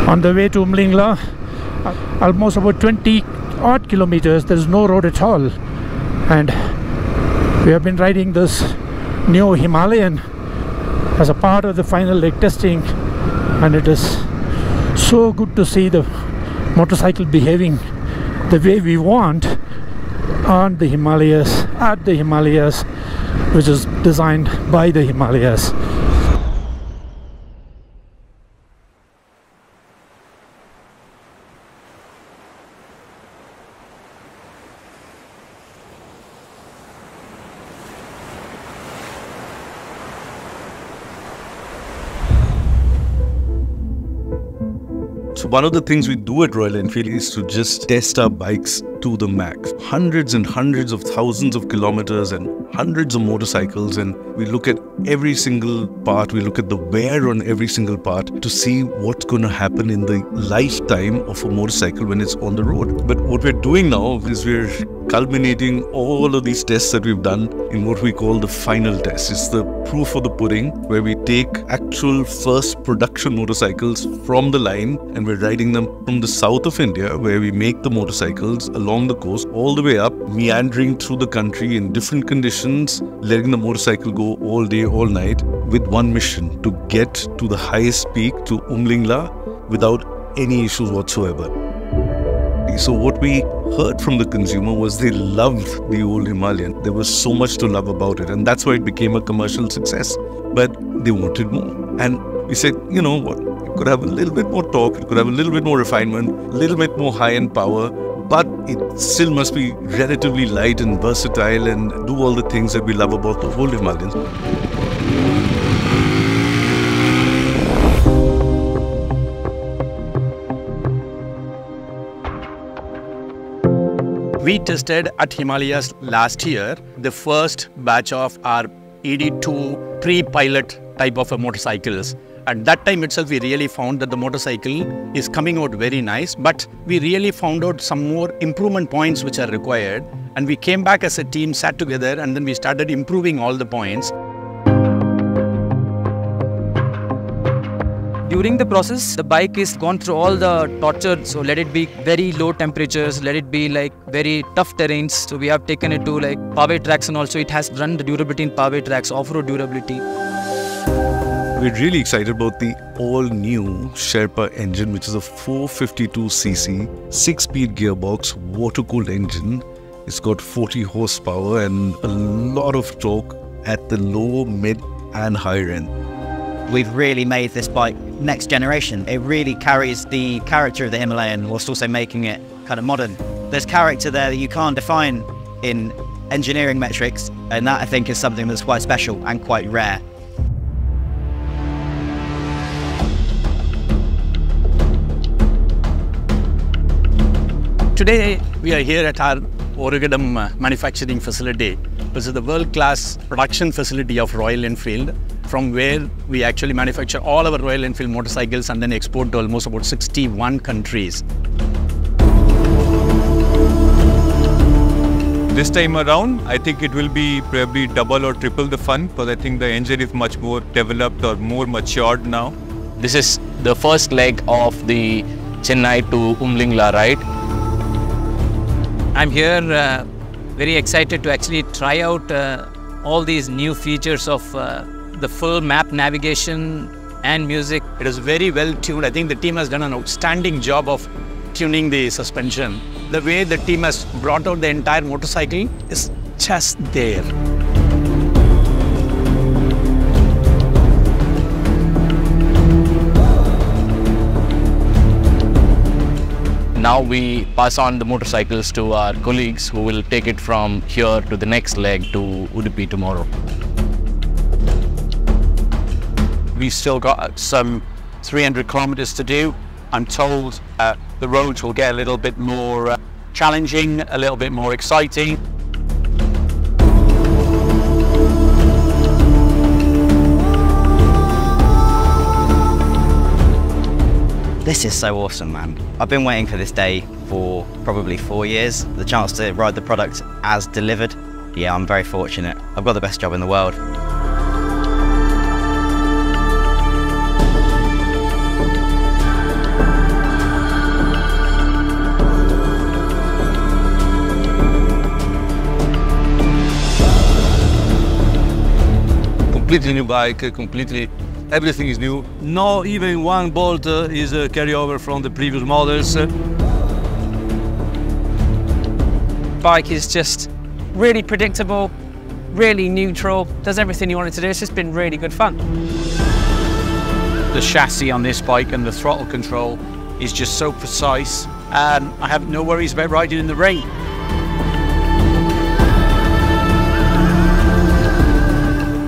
On the way to Umlingla, almost about 20 odd kilometers, there is no road at all, and we have been riding this new Himalayan as a part of the final leg testing, and it is so good to see the motorcycle behaving the way we want on the Himalayas, at the Himalayas, which is designed by the Himalayas. So one of the things we do at Royal Enfield is to just test our bikes to the max. Hundreds and hundreds of thousands of kilometers and hundreds of motorcycles, and we look at every single part, we look at the wear on every single part to see what's going to happen in the lifetime of a motorcycle when it's on the road. But what we're doing now is we're culminating all of these tests that we've done in what we call the final test. It's the proof of the pudding, where we take actual first production motorcycles from the line and we're riding them from the south of India, where we make the motorcycles along the coast, all the way up, meandering through the country in different conditions, letting the motorcycle go all day, all night, with one mission: to get to the highest peak, to Umlingla, without any issues whatsoever. So what we heard from the consumer was they loved the old Himalayan. There was so much to love about it, and that's why it became a commercial success. But they wanted more. And we said, you know what, it could have a little bit more torque, it could have a little bit more refinement, a little bit more high-end power, but it still must be relatively light and versatile and do all the things that we love about the old Himalayans. We tested at Himalayas last year the first batch of our ED2 pre-pilot type of motorcycles. At that time itself, we really found that the motorcycle is coming out very nice, but we really found out some more improvement points which are required. And we came back as a team, sat together, and then we started improving all the points. During the process, the bike is gone through all the torture. So let it be very low temperatures, let it be like very tough terrains. So we have taken it to like paved tracks, and also it has run the durability in paved tracks, off-road durability. We're really excited about the all-new Sherpa engine, which is a 452cc, 6-speed gearbox, water-cooled engine. It's got 40 horsepower and a lot of torque at the low, mid and higher end. We've really made this bike next generation. It really carries the character of the Himalayan whilst also making it kind of modern. There's character there that you can't define in engineering metrics, and that I think is something that's quite special and quite rare. Today, we are here at our Oragadam manufacturing facility, which is the world-class production facility of Royal Enfield, from where we actually manufacture all our Royal Enfield motorcycles and then export to almost about 61 countries. This time around, I think it will be probably double or triple the fun, because I think the engine is much more developed or more matured now. This is the first leg of the Chennai to Umlingla ride. I'm here very excited to actually try out all these new features of the full map navigation and music. It is very well tuned. I think the team has done an outstanding job of tuning the suspension. The way the team has brought out the entire motorcycle is just there. Now we pass on the motorcycles to our colleagues who will take it from here to the next leg to Udupi tomorrow. We've still got some 300 kilometers to do. I'm told the roads will get a little bit more challenging, a little bit more exciting. This is so awesome, man. I've been waiting for this day for probably 4 years. The chance to ride the product as delivered. Yeah, I'm very fortunate. I've got the best job in the world. completely new bike, completely everything is new. No, even one bolt is a carryover from the previous models. Bike is just really predictable, really neutral, does everything you want it to do. It's just been really good fun. The chassis on this bike and the throttle control is just so precise, and I have no worries about riding in the rain.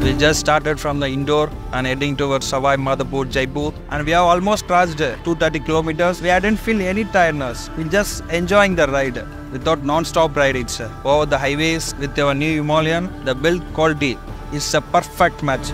We just started from the indoor and heading towards Savai Madhapur, Jaipur, and we have almost crossed 230 kilometers. We didn't feel any tiredness. We're just enjoying the ride without non-stop ride. It's over the highways with our new Himalayan. The build quality is a perfect match.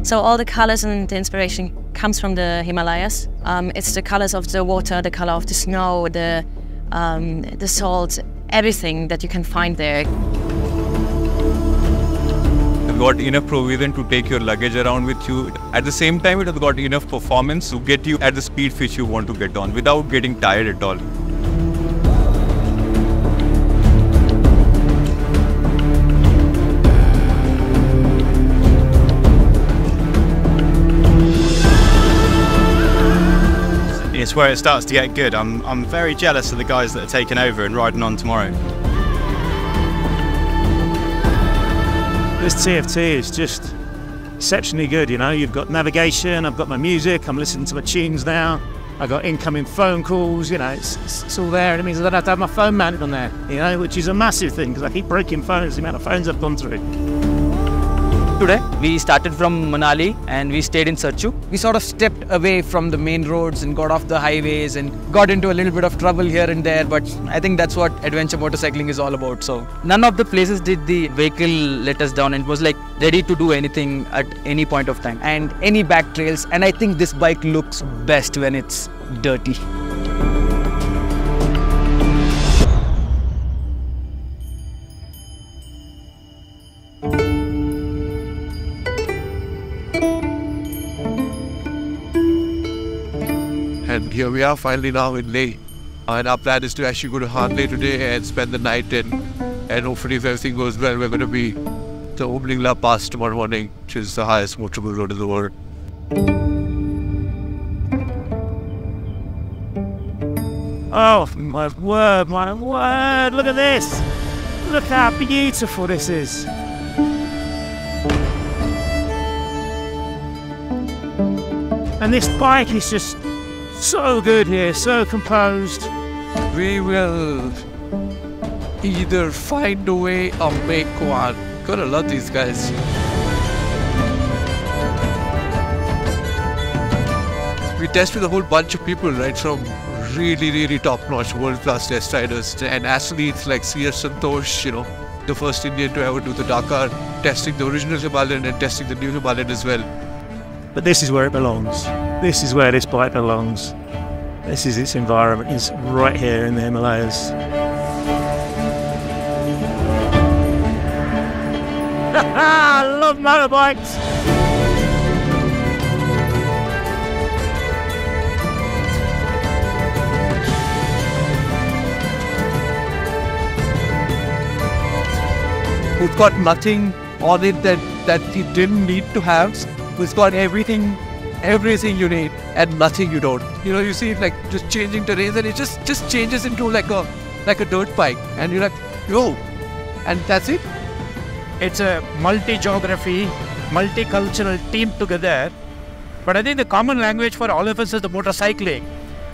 So all the colors and the inspiration comes from the Himalayas. It's the colors of the water, the color of the snow, the salt, everything that you can find there. You've got enough provision to take your luggage around with you. At the same time, it has got enough performance to get you at the speed which you want to get on without getting tired at all. It's where it starts to get good. I'm very jealous of the guys that are taking over and riding on tomorrow. This TFT is just exceptionally good, you know. You've got navigation, I've got my music, I'm listening to my tunes now. I've got incoming phone calls, you know, it's all there. And it means I don't have to have my phone mounted on there, you know, which is a massive thing because I keep breaking phones, the amount of phones I've gone through. Today, we started from Manali and we stayed in Sarchu. We sort of stepped away from the main roads and got off the highways and got into a little bit of trouble here and there, but I think that's what adventure motorcycling is all about. So None of the places did the vehicle let us down, and it was like ready to do anything at any point of time. and any back trails, and I think this bike looks best when it's dirty. And here we are finally now in Leh. And our plan is to actually go to Hanle today and spend the night in. And hopefully if everything goes well, we're going to be to Umlingla Pass tomorrow morning, which is the highest motorable road in the world. Oh, my word, look at this. Look how beautiful this is. And this bike is just so good here, so composed. We will either find a way or make one. Gotta love these guys. We test with a whole bunch of people, right, from really top-notch world-class test riders and athletes like C.S. Santosh, you know, the first Indian to ever do the Dakar, testing the original Himalayan and testing the new Himalayan as well. But this is where it belongs. This is where this bike belongs. This is its environment. It's right here in the Himalayas. I love motorbikes. Who's got nothing on it that he didn't need to have. Who's got everything you need and nothing you don't. You know, you see it like just changing terrains and it just changes into like a dirt bike and you're like, yo, and that's it. It's a multi-geography, multicultural team together. But I think the common language for all of us is the motorcycling.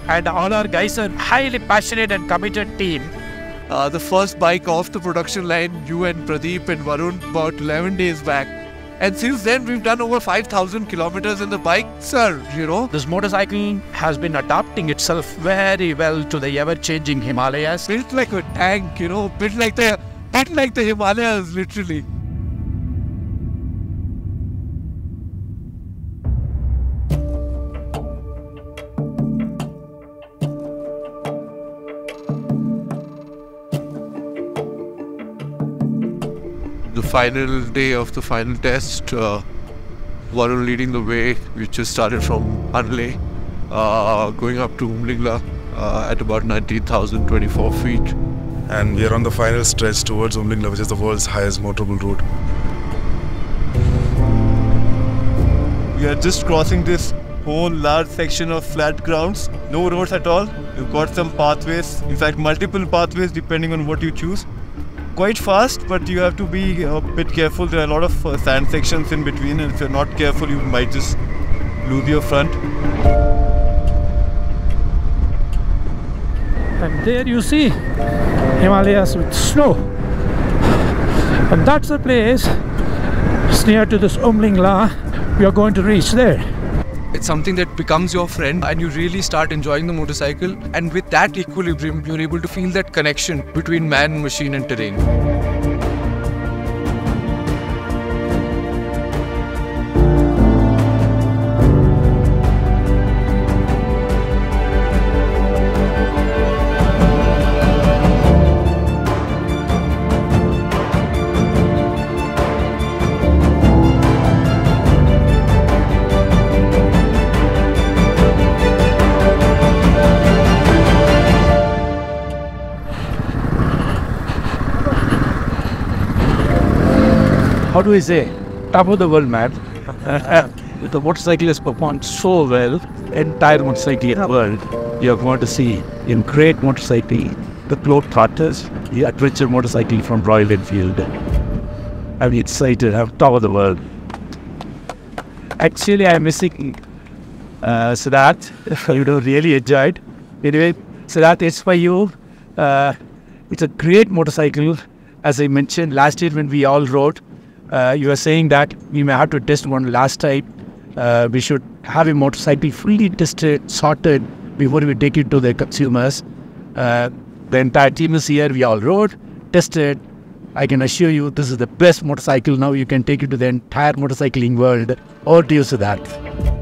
And all our guys are highly passionate and committed team. The first bike off the production line, you and Pradeep and Varun, about 11 days back. And since then, we've done over 5,000 kilometers in the bike, sir, you know. This motorcycle has been adapting itself very well to the ever-changing Himalayas. Built like a tank, you know, built like the Himalayas, literally. The final day of the final test, Varun leading the way. We just started from Hanle going up to Umlingla at about 19,024 feet. And we are on the final stretch towards Umlingla, which is the world's highest motorable road. We are just crossing this whole large section of flat grounds, no roads at all. We've got some pathways, in fact multiple pathways depending on what you choose. Quite fast, but you have to be a bit careful. There are a lot of sand sections in between, and if you're not careful you might just lose your front. And there you see Himalayas with snow. And that's the place. It's near to this Umlingla. We are going to reach there. It's something that becomes your friend and you really start enjoying the motorcycle, and with that equilibrium you're able to feel that connection between man, machine and terrain. How do I say, top of the world, man. The motorcycle has performed so well, entire motorcycling world. You are going to see in great motorcycling, the Globetrotters, the adventure motorcycle from Royal Enfield. I'm excited, I'm top of the world. Actually, I'm missing Siddharth. You know, really enjoyed. Anyway, Siddharth, it's for you. It's a great motorcycle. As I mentioned last year when we all rode, you were saying that we may have to test one last time. We should have a motorcycle fully tested, sorted before we take it to the consumers. The entire team is here. We all rode, tested. I can assure you this is the best motorcycle. Now you can take it to the entire motorcycling world. Over to you, Siddharth.